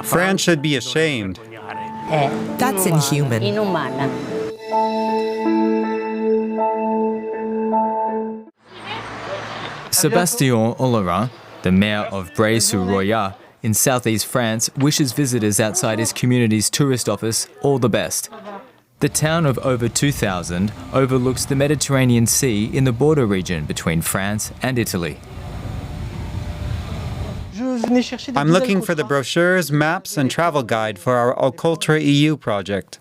France should be ashamed. That's inhuman. Sébastien Ollerin, the mayor of Bray-sur-Roya in southeast France, wishes visitors outside his community's tourist office all the best. The town of over 2,000 overlooks the Mediterranean Sea in the border region between France and Italy. I'm looking for the brochures, maps, and travel guide for our Cultura EU project.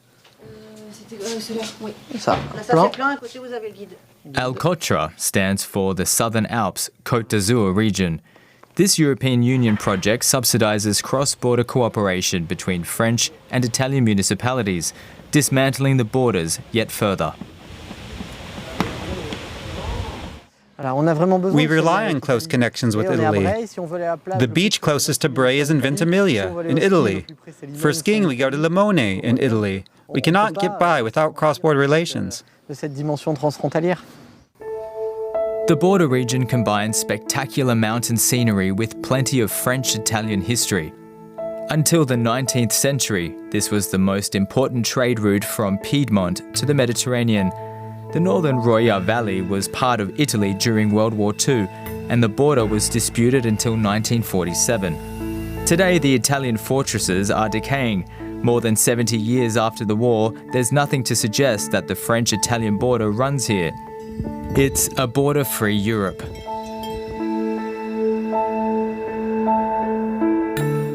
Alcotra stands for the Southern Alps Côte d'Azur region. This European Union project subsidises cross-border cooperation between French and Italian municipalities, dismantling the borders yet further. We rely on close connections with Italy. The beach closest to Bray is in Ventimilia, in Italy. For skiing, we go to Limone, in Italy. We cannot get by without cross-border relations. The border region combines spectacular mountain scenery with plenty of French-Italian history. Until the 19th century, this was the most important trade route from Piedmont to the Mediterranean. The northern Roya Valley was part of Italy during World War II, and the border was disputed until 1947. Today, the Italian fortresses are decaying. More than 70 years after the war, there's nothing to suggest that the French-Italian border runs here. It's a border-free Europe.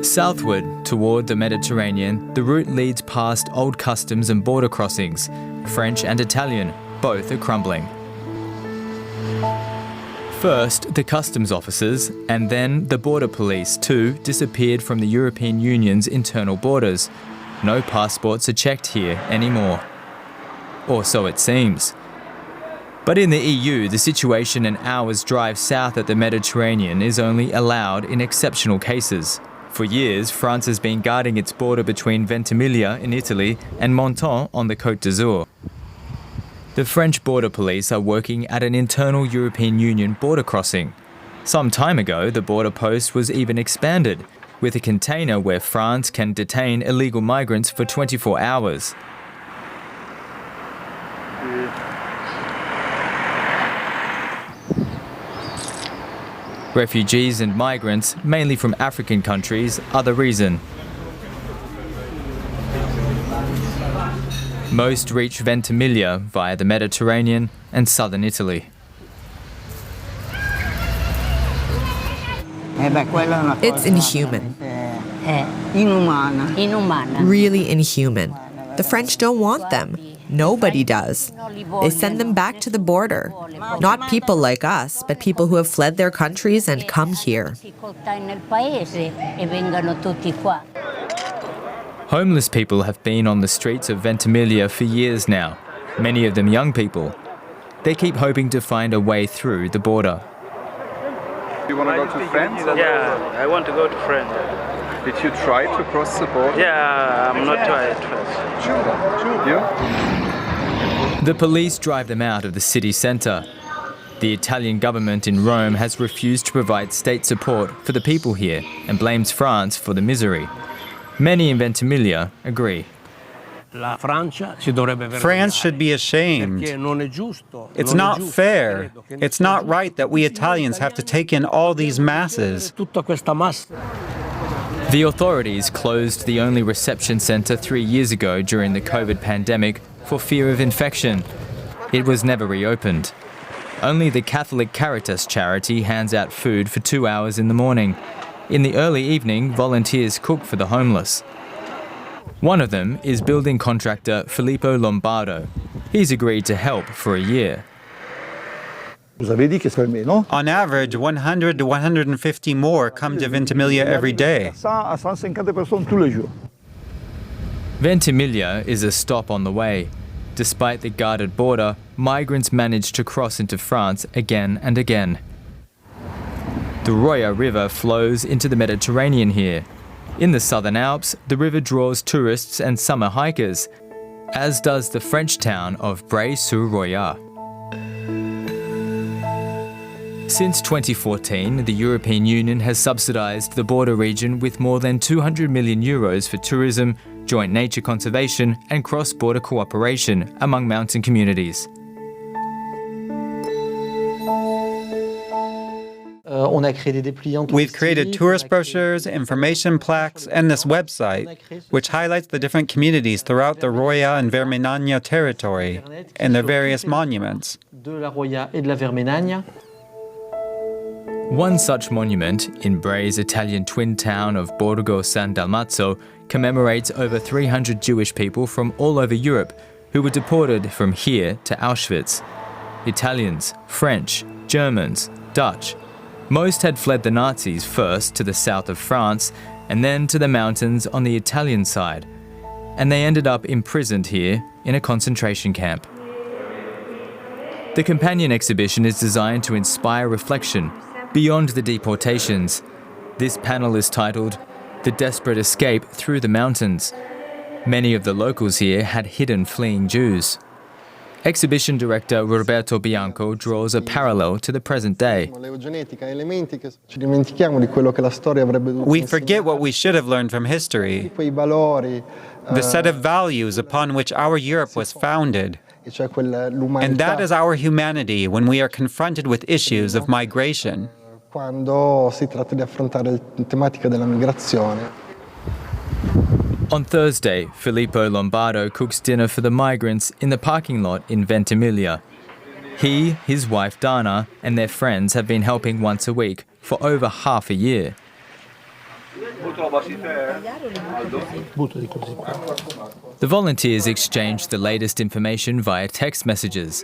Southward, toward the Mediterranean, the route leads past old customs and border crossings. French and Italian, both are crumbling. First, the customs officers, and then the border police too, disappeared from the European Union's internal borders. No passports are checked here anymore. Or so it seems. But in the EU, the situation an hour's drive south at the Mediterranean is only allowed in exceptional cases. For years, France has been guarding its border between Ventimilia in Italy and Menton on the Côte d'Azur. The French border police are working at an internal European Union border crossing. Some time ago, the border post was even expanded, with a container where France can detain illegal migrants for 24 hours. Refugees and migrants, mainly from African countries, are the reason. Most reach Ventimilia via the Mediterranean and southern Italy. It's inhuman. Really inhuman. The French don't want them. Nobody does. They send them back to the border. Not people like us, but people who have fled their countries and come here. Homeless people have been on the streets of Ventimilia for years now, many of them young people. They keep hoping to find a way through the border. You want to go to France? Yeah, I want to go to France. Did you try to cross the border? Yeah, I'm not tried first. Sure. Yeah? The police drive them out of the city centre. The Italian government in Rome has refused to provide state support for the people here and blames France for the misery. Many in Ventimilia agree. France should be ashamed. It's not fair. It's not right that we Italians have to take in all these masses. The authorities closed the only reception centre 3 years ago during the COVID pandemic for fear of infection. It was never reopened. Only the Catholic Caritas charity hands out food for 2 hours in the morning. In the early evening, volunteers cook for the homeless. One of them is building contractor Filippo Lombardo. He's agreed to help for a year. On average, 100 to 150 more come to Ventimilia every day. Ventimilia is a stop on the way. Despite the guarded border, migrants manage to cross into France again and again. The Roya River flows into the Mediterranean here. In the Southern Alps, the river draws tourists and summer hikers, as does the French town of Bray-sur-Roya. Since 2014, the European Union has subsidised the border region with more than 200 million euros for tourism, joint nature conservation and cross-border cooperation among mountain communities. We've created tourist brochures, information plaques, and this website, which highlights the different communities throughout the Roya and Ventimilia territory and their various monuments. One such monument, in Bray's Italian twin town of Borgo San Dalmazzo, commemorates over 300 Jewish people from all over Europe who were deported from here to Auschwitz. Italians, French, Germans, Dutch. Most had fled the Nazis first to the south of France and then to the mountains on the Italian side. And they ended up imprisoned here in a concentration camp. The companion exhibition is designed to inspire reflection beyond the deportations. This panel is titled "The Desperate Escape Through the Mountains." Many of the locals here had hidden fleeing Jews. Exhibition director Roberto Bianco draws a parallel to the present day. We forget what we should have learned from history, the set of values upon which our Europe was founded. And that is our humanity when we are confronted with issues of migration. On Thursday, Filippo Lombardo cooks dinner for the migrants in the parking lot in Ventimilia. He, his wife Dana, and their friends have been helping once a week for over half a year. The volunteers exchange the latest information via text messages.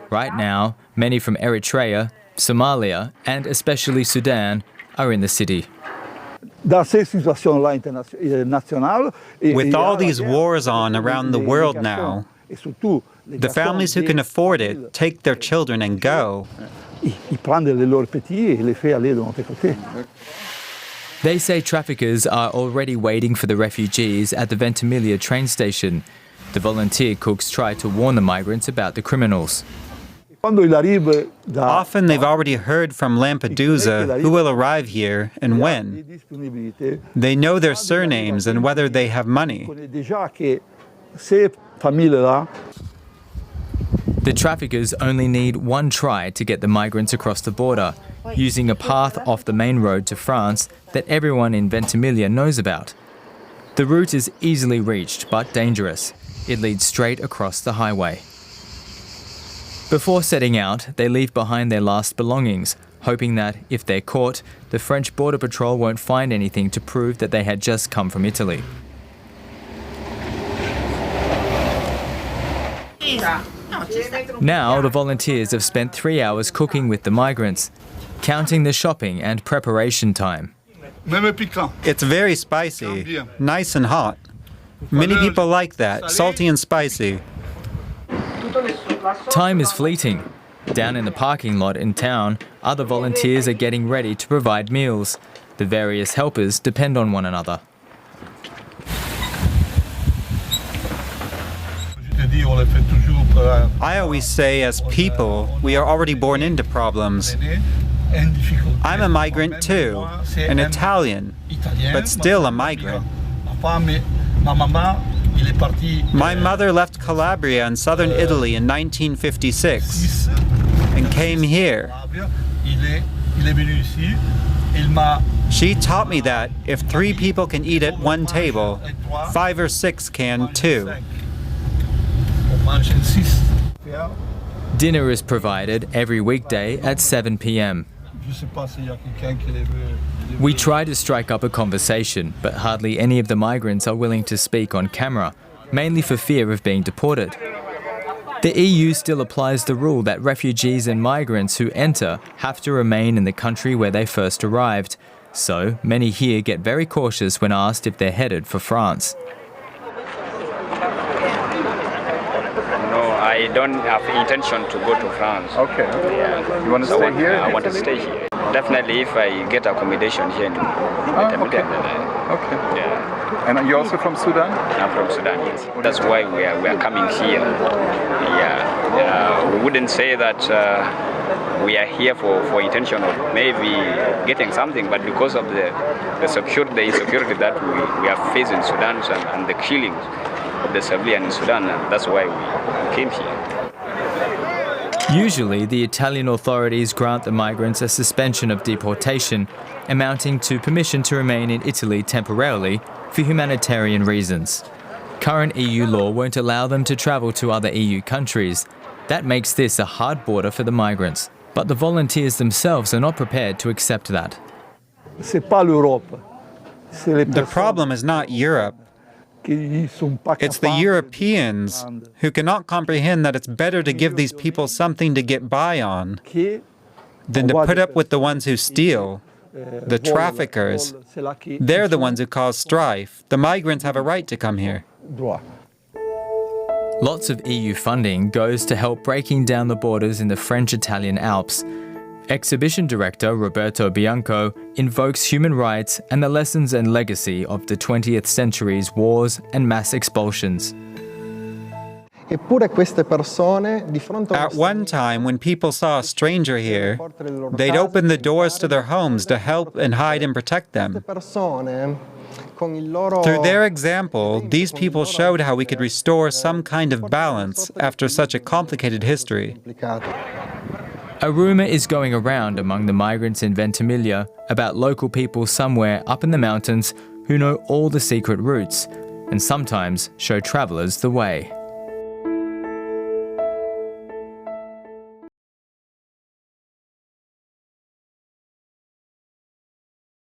Right now, many from Eritrea, Somalia, and especially Sudan are in the city. With all these wars on around the world now, the families who can afford it take their children and go. They say traffickers are already waiting for the refugees at the Ventimilia train station. The volunteer cooks try to warn the migrants about the criminals. Often they've already heard from Lampedusa who will arrive here and when. They know their surnames and whether they have money. The traffickers only need one try to get the migrants across the border, using a path off the main road to France that everyone in Ventimilia knows about. The route is easily reached but dangerous. It leads straight across the highway. Before setting out, they leave behind their last belongings, hoping that, if they're caught, the French border patrol won't find anything to prove that they had just come from Italy. Now, the volunteers have spent 3 hours cooking with the migrants, counting the shopping and preparation time. It's very spicy, nice and hot. Many people like that, salty and spicy. Time is fleeting. Down in the parking lot in town, other volunteers are getting ready to provide meals. The various helpers depend on one another. I always say, as people, we are already born into problems. I'm a migrant too, an Italian, but still a migrant. My mother left Calabria in southern Italy in 1956 and came here. She taught me that if 3 people can eat at one table, 5 or 6 can too. Dinner is provided every weekday at 7 p.m. We try to strike up a conversation, but hardly any of the migrants are willing to speak on camera, mainly for fear of being deported. The EU still applies the rule that refugees and migrants who enter have to remain in the country where they first arrived, so many here get very cautious when asked if they're headed for France. I don't have intention to go to France. Okay. Yeah. You want to stay here? I want to stay here. Definitely, if I get accommodation here in okay. Okay. Yeah. And you're also from Sudan? I'm from Sudan, yes. That's why we are coming here. Yeah. We wouldn't say that we are here for intention of maybe getting something, but because of the insecurity that we are facing in Sudan and the killings of the civilians in Sudan, that's why we came here. Usually, the Italian authorities grant the migrants a suspension of deportation, amounting to permission to remain in Italy temporarily for humanitarian reasons. Current EU law won't allow them to travel to other EU countries. That makes this a hard border for the migrants. But the volunteers themselves are not prepared to accept that. The problem is not Europe. It's the Europeans who cannot comprehend that it's better to give these people something to get by on than to put up with the ones who steal, the traffickers. They're the ones who cause strife. The migrants have a right to come here. Lots of EU funding goes to help breaking down the borders in the French-Italian Alps. Exhibition director Roberto Bianco invokes human rights and the lessons and legacy of the 20th century's wars and mass expulsions. At one time, when people saw a stranger here, they'd open the doors to their homes to help and hide and protect them. Through their example, these people showed how we could restore some kind of balance after such a complicated history. A rumour is going around among the migrants in Ventimilia about local people somewhere up in the mountains who know all the secret routes and sometimes show travellers the way.